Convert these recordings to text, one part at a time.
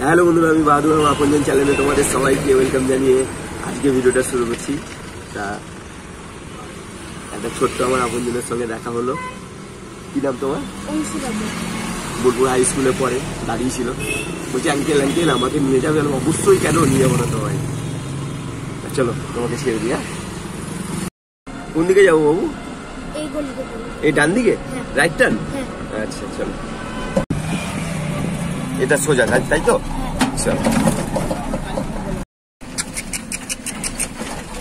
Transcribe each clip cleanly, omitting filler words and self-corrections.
Hello বন্ধুরা, আমি বাহাদুর আপনজন চ্যানেলে তোমাদের সবাইকে ওয়েলকাম জানিয়ে আজকে ভিডিওটা শুরু করছি। তা একটা ছোট্ট আমার আপনজনের সঙ্গে দেখা হলো। কি নাম তোমার? বোলপুর হাই স্কুলে পড়ে, দাঁড়িয়েছিল, বলছি আঙ্কেল আঙ্কেল আমাকে নিয়ে যাবেন। অবশ্যই, কেন নিয়ে যাবো না তোমায়। চলো তোমাকে ছেড়ে দিই। কোন দিকে যাবো বাবু? এই ডান দিকে, রাইট টার্ন। আচ্ছা চলো, এটা সোজা, তাই তো? চল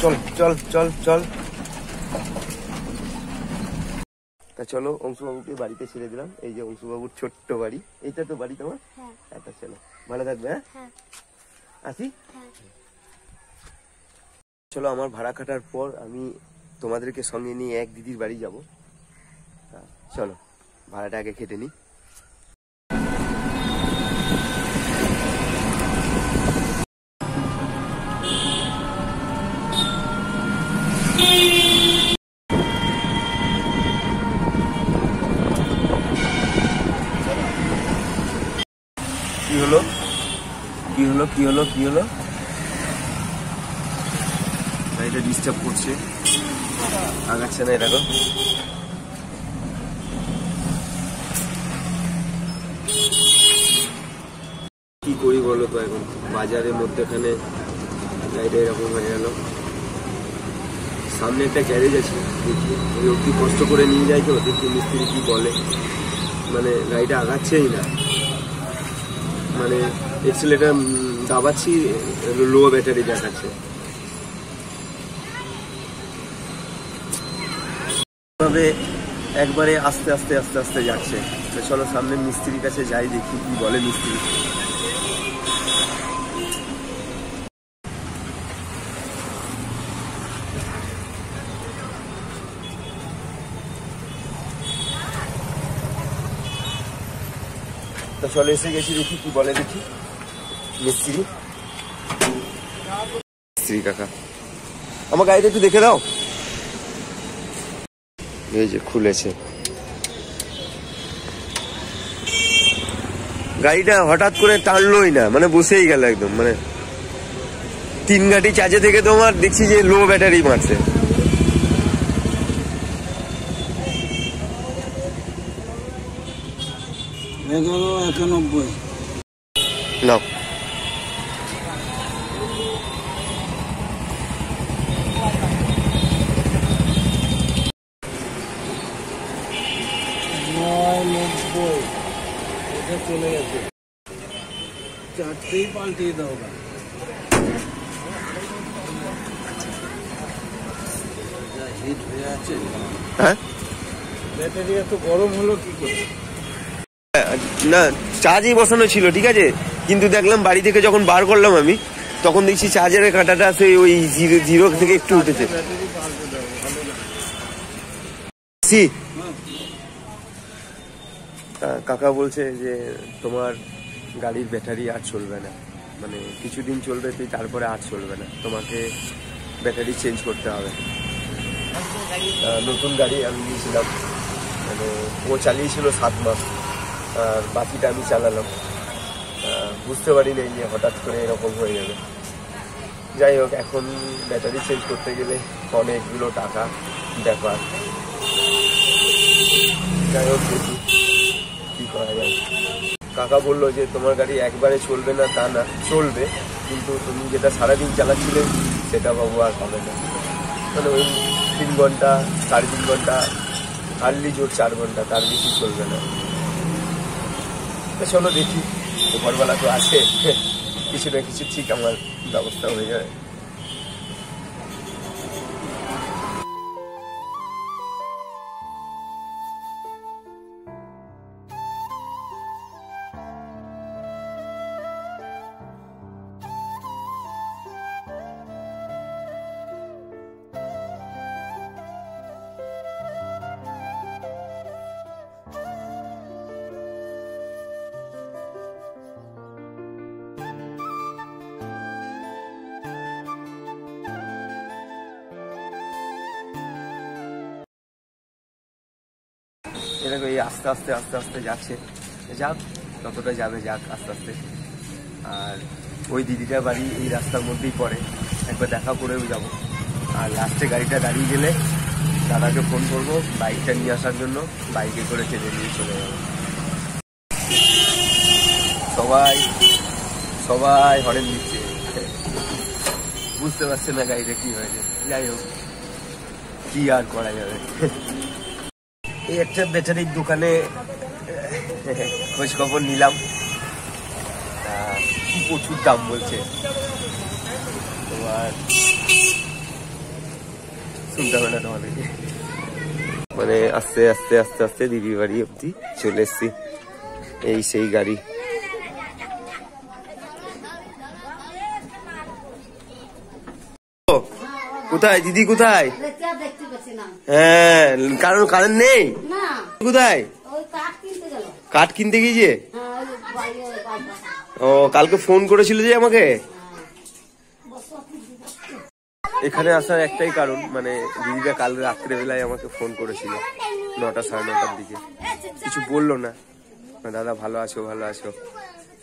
চল চল চল চল। তা চলো, অংশুবাবুকে বাড়িতে ছেড়ে দিলাম। এই যে অংশুবাবুর ছোট্ট বাড়ি, এইটা তো বাড়ি তোমার? আচ্ছা চলো, ভালো থাকবে। হ্যাঁ আসি। চলো, আমার ভাড়া কাটার পর আমি তোমাদেরকে সঙ্গে নিয়ে এক দিদির বাড়ি যাব। চলো ভাড়াটা আগে কেটে নিই। কি হলো কি হলো কি হলো কি হলো? এটা ডিস্টার্ব করছে, আগাচ্ছে না। এটা কি করি বলো তো, এখন বাজারের মধ্যেখানে গাড়িটা এরকম হয়ে গেল। সামনে একটা গ্যারেজ আছে, দেখি ওই অব্দি কষ্ট করে নিয়ে যায় তো, দেখি মিস্ত্রি কি বলে। মানে গাড়িটা আগাচ্ছেই না, মানে এক্সেলেটার দাবাচ্ছি, লো ব্যাটারি দেখাচ্ছে। তবে একবারে আস্তে আস্তে আস্তে আস্তে যাচ্ছে। তো চলো সামনে মিস্ত্রির কাছে যাই, দেখি কি বলে মিস্ত্রি। তো চলে এসে গেছি, দেখি কি বলে, দেখি মিস্ত্রি। মিস্ত্রি কাকা, আমার গাড়িটা একটু দেখে দাও। এই যে খুলেছে গাড়িটা, হঠাৎ করে টানলোই না, মানে বসেই গেল একদম। মানে 3 গাড়ি চার্জে থেকে তোমার দেখছি যে লো ব্যাটারি মারছে। নাও, চলে গেছে, চারটেই পাল্টিয়ে দাও। হিট হয়ে আছে। হ্যাঁ, ব্যাটারি এত গরম হলো কি করে? না, চার্জই বসানো ছিল, ঠিক আছে, কিন্তু দেখলাম বাড়ি থেকে যখন বার করলাম আমি, তখন দেখছি চার্জারের কাঁটাটা সেই ওই জিরো থেকে একটু উঠেছে। কাকা বলছে যে তোমার গাড়ির ব্যাটারি আর চলবে না, মানে কিছুদিন চলবে, তারপরে আর চলবে না, তোমাকে ব্যাটারি চেঞ্জ করতে হবে। নতুন গাড়ি আমি নিয়েছিলাম, মানে ও চালিয়েছিল 7 মাস, আর বাকিটা আমি চালালাম। বুঝতে পারিনি যে হঠাৎ করে এরকম হয়ে যাবে। যাই হোক, এখন ব্যাটারি চেঞ্জ করতে গেলে অনেকগুলো টাকা ব্যাপার। যাই হোক, দেখি কি করা যায়। কাকা বললো যে তোমার গাড়ি একবারে চলবে না তা না, চলবে, কিন্তু তুমি যেটা সারাদিন চালাচ্ছিলে সেটা বাবু আর হবে না। মানে ওই 3 ঘন্টা 3.5 ঘন্টা, আর্লি জোর 4 ঘন্টা, তার বেশি চলবে না। চলো দেখি, ঘরবেলা তো আছে, কিছু না কিছু ঠিক আমার ব্যবস্থা হয়ে যাবে। এরকম এই আস্তে আস্তে আস্তে আস্তে যাচ্ছে, যাক যতটা যাবে যাক, আস্তে আস্তে। আর ওই দিদিটার বাড়ি এই রাস্তার মধ্যেই পড়ে, একবার দেখা করেও যাব। আর লাস্টে গাড়িটা দাঁড়িয়ে গেলে দাদাকে ফোন করবো বাইকটা নিয়ে আসার জন্য, বাইকে করে চেপে নিয়ে চলে যাবো। সবাই সবাই হরেন দিচ্ছে, বুঝতে পারছে না গাড়িটা কি হয়েছে। যাই হোক, কি আর করা যাবে। এই একটা ব্যাটারির দোকানে খোঁজ খবর নিলাম, কি প্রচুর দাম বলছে। তোমার শুনতে হবে না তোমাদেরকে। মানে আস্তে আস্তে আস্তে আস্তে দিদির বাড়ি অব্দি চলে এসছি। এই সেই গাড়ি। কোথায় দিদি, কোথায়? হ্যাঁ, কারণ কারেন্ট নেই। কোথায়? কাঠ কিনতে গিয়েছে। ও, কালকে ফোন করেছিল যে আমাকে। এখানে আসার একটাই কারণ, মানে দিদিটা কাল রাত্রেবেলায় আমাকে ফোন করেছিল 9টা সাড়ে 9টার দিকে। কিছু বললো না, দাদা ভালো আছো ভালো আছো,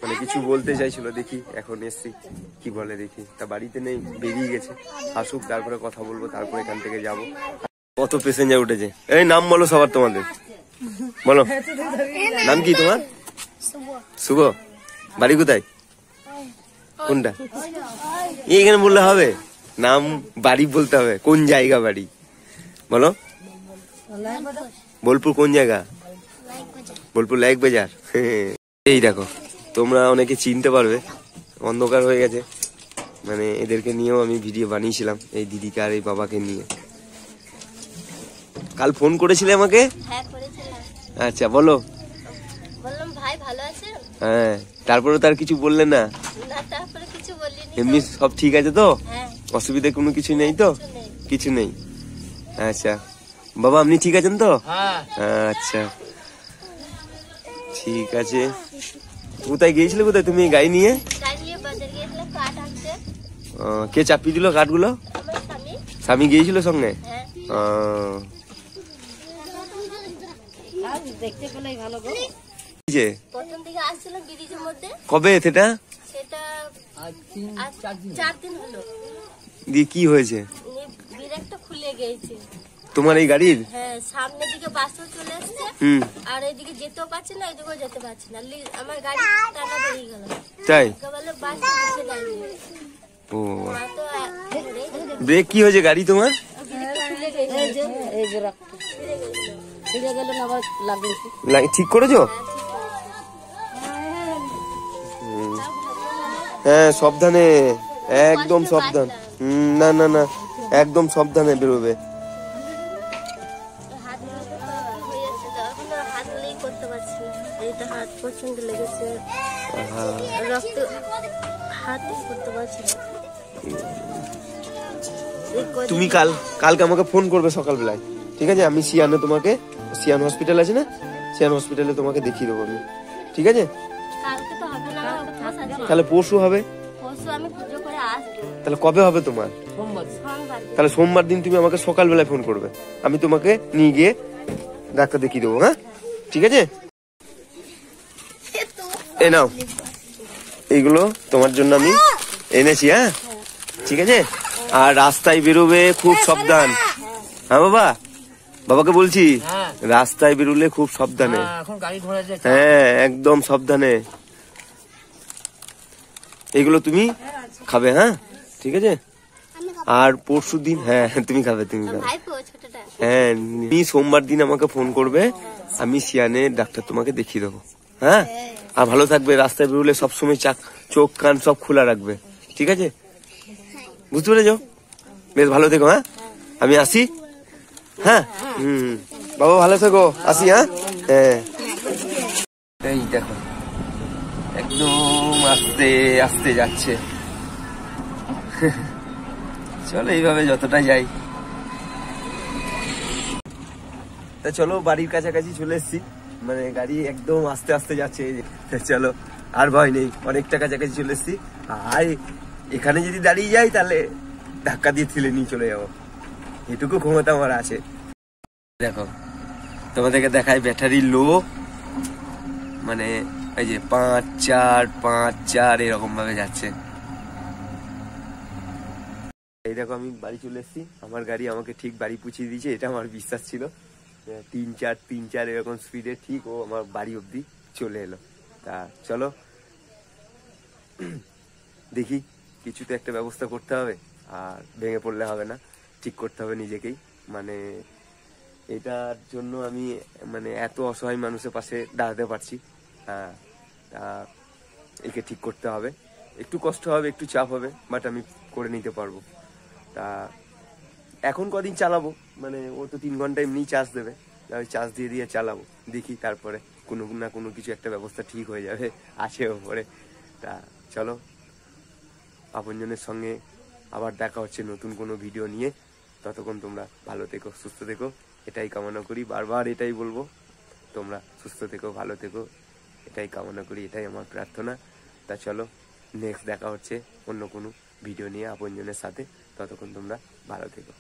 মানে কিছু বলতে চাইছিল। দেখি এখন এসছি, কি বলে দেখি। তা বাড়িতে নেই, বেরিয়ে গেছে। আসুক, তারপরে কথা বলবো, তারপরে এখান থেকে যাব। কত প্যাসেঞ্জার উঠেছে। এই নাম বলো সবার, তোমাদের বলো। নাম কি তোমার? শুভ। বাড়ি কোথায়? কোনটা? এখানে বললে হবে? নাম বাড়ি বলতে হবে। কোন জায়গা বাড়ি বলো? বোলপুর। কোন জায়গা? বোলপুর লাইক বাজার। এই দেখো, তোমরা অনেকে চিনতে পারবে, অন্ধকার হয়ে গেছে। মানে এদেরকে নিয়েও আমি ভিডিও বানিয়েছিলাম, এই দিদিকে আর এই বাবাকে নিয়ে। কাল ফোন করেছিলে আমাকে? আচ্ছা, বলো। বললাম ভাই ভালো আছেন? হ্যাঁ, তারপরে তার কিছু বললে না? তারপরে কিছু বলিনি। এমনি সব ঠিক আছে তো? হ্যাঁ। অসুবিধা কোনো কিছু নেই তো? কিছু নেই। আচ্ছা বাবা, আপনি ঠিক আছেন তো? আচ্ছা ঠিক আছে। কোথায় গিয়েছিলে? কোথায় তুমি গাড়ি নিয়ে? কে চাপিয়ে দিল কাঠগুলো? স্বামী গিয়েছিল সঙ্গে? কবে সেটা? দিয়ে কি হয়েছে? খুলে গেছে তোমার এই গাড়ির? হ্যাঁ, সামনের দিকে বাসও চলে আসছে, আর এইদিকে যেতেও পারছি না, এইদিকেও যেতে পারছি না। আমার গাড়ি টানা বেরিয়ে গেল। তাই? বাস উঠে দাঁড়িয়ে। ও, ব্রেক কি হয়েছে গাড়ি তোমার? ঠিক করেছো? হ্যাঁ, সাবধানে, একদম সাবধান। না না না, একদম সাবধানে বেরোবে। তুমি কালকে আমাকে ফোন করবে সকালবেলায়, ঠিক আছে? আমি সিয়ানে তোমাকে, সিয়ান হসপিটাল আছে না, সিয়ান হসপিটালে তোমাকে দেখিয়ে দেবো আমি, ঠিক আছে? তাহলে পরশু হবে। তাহলে কবে হবে তোমার? তাহলে সোমবার দিন তুমি আমাকে সকালবেলায় ফোন করবে, আমি তোমাকে নিয়ে গিয়ে ডাক্তার দেখিয়ে দেবো। হ্যাঁ, ঠিক আছে? এ নাও, এইগুলো তোমার জন্য আমি এনেছি। হ্যাঁ, ঠিক আছে? আর রাস্তায় বেরোবে খুব সাবধান। হ্যাঁ বাবা, বাবাকে বলছি রাস্তায় বেরোলে খুব সাবধানে। হ্যাঁ, একদম সাবধানে। এইগুলো তুমি খাবে। হ্যাঁ, ঠিক আছে? আর পরশু দিন, হ্যাঁ তুমি খাবে, তুমি খাবে। হ্যাঁ, সোমবার দিন আমাকে ফোন করবে, আমি সিয়ানে ডাক্তার তোমাকে দেখিয়ে দেবো। হ্যাঁ, আর ভালো থাকবে। রাস্তায় বেরোলে সবসময় চোখ কান সব খোলা রাখবে, ঠিক আছে? বুঝতে পেরেছ? বেশ ভালো থেকো। হ্যাঁ, আমি আসি। হ্যাঁ, বাবা ভালো থেকো, আসি। হ্যাঁ, হ্যাঁ। এই দেখো, একদম আস্তে আস্তে যাচ্ছে। চলো এইভাবে যতটা যাই। তা চলো, বাড়ির কাছাকাছি চলে এসছি। মানে গাড়ি একদম আস্তে আস্তে যাচ্ছে। চলো, আর ভয় নেই, অনেকটা কাছাকাছি চলে এসছি। আর এখানে যদি দাঁড়িয়ে যাই তাহলে ধাক্কা দিয়ে ঠেলে নিয়ে চলে যাবো, এটুকু ক্ষমতা আমার আছে। দেখো, তোমাদেরকে দেখায় ব্যাটারি লো, মানে এই যে 5-4 5-4 এরকম ভাবে যাচ্ছে। এই দেখো আমি বাড়ি চলে এসেছি, আমার গাড়ি আমাকে ঠিক বাড়ি পৌঁছে দিয়েছে, এটা আমার বিশ্বাস ছিল। 3-4 3-4 এরকম স্পিডে ঠিক ও আমার বাড়ি অবধি চলে এলো। তা চলো দেখি, কিছু তো একটা ব্যবস্থা করতে হবে, আর ভেঙে পড়লে হবে না, ঠিক করতে হবে নিজেকেই। মানে এটার জন্য আমি মানে এত অসহায় মানুষের পাশে দাঁড়াতে পারছি। হ্যাঁ, তা একে ঠিক করতে হবে, একটু কষ্ট হবে, একটু চাপ হবে, বাট আমি করে নিতে পারবো। তা এখন কদিন চালাবো, মানে ও তো 3 ঘন্টা এমনিই চার্জ দেবে, আমি চার্জ দিয়ে দিয়ে চালাবো, দেখি তারপরে কোনো না কোনো কিছু একটা ব্যবস্থা ঠিক হয়ে যাবে, আছে ওপরে। তা চলো, আপনজনের সঙ্গে আবার দেখা হচ্ছে নতুন কোনো ভিডিও নিয়ে। ততক্ষণ তোমরা ভালো থেকো, সুস্থ থেকো, এটাই কামনা করি, বারবার এটাই বলবো, তোমরা সুস্থ থেকো, ভালো থেকো, এটাই কামনা করি, এটাই আমার প্রার্থনা। তা চলো, নেক্সট দেখা হচ্ছে অন্য কোনো ভিডিও নিয়ে আপনজনের সাথে। ততক্ষণ তোমরা ভালো থেকো।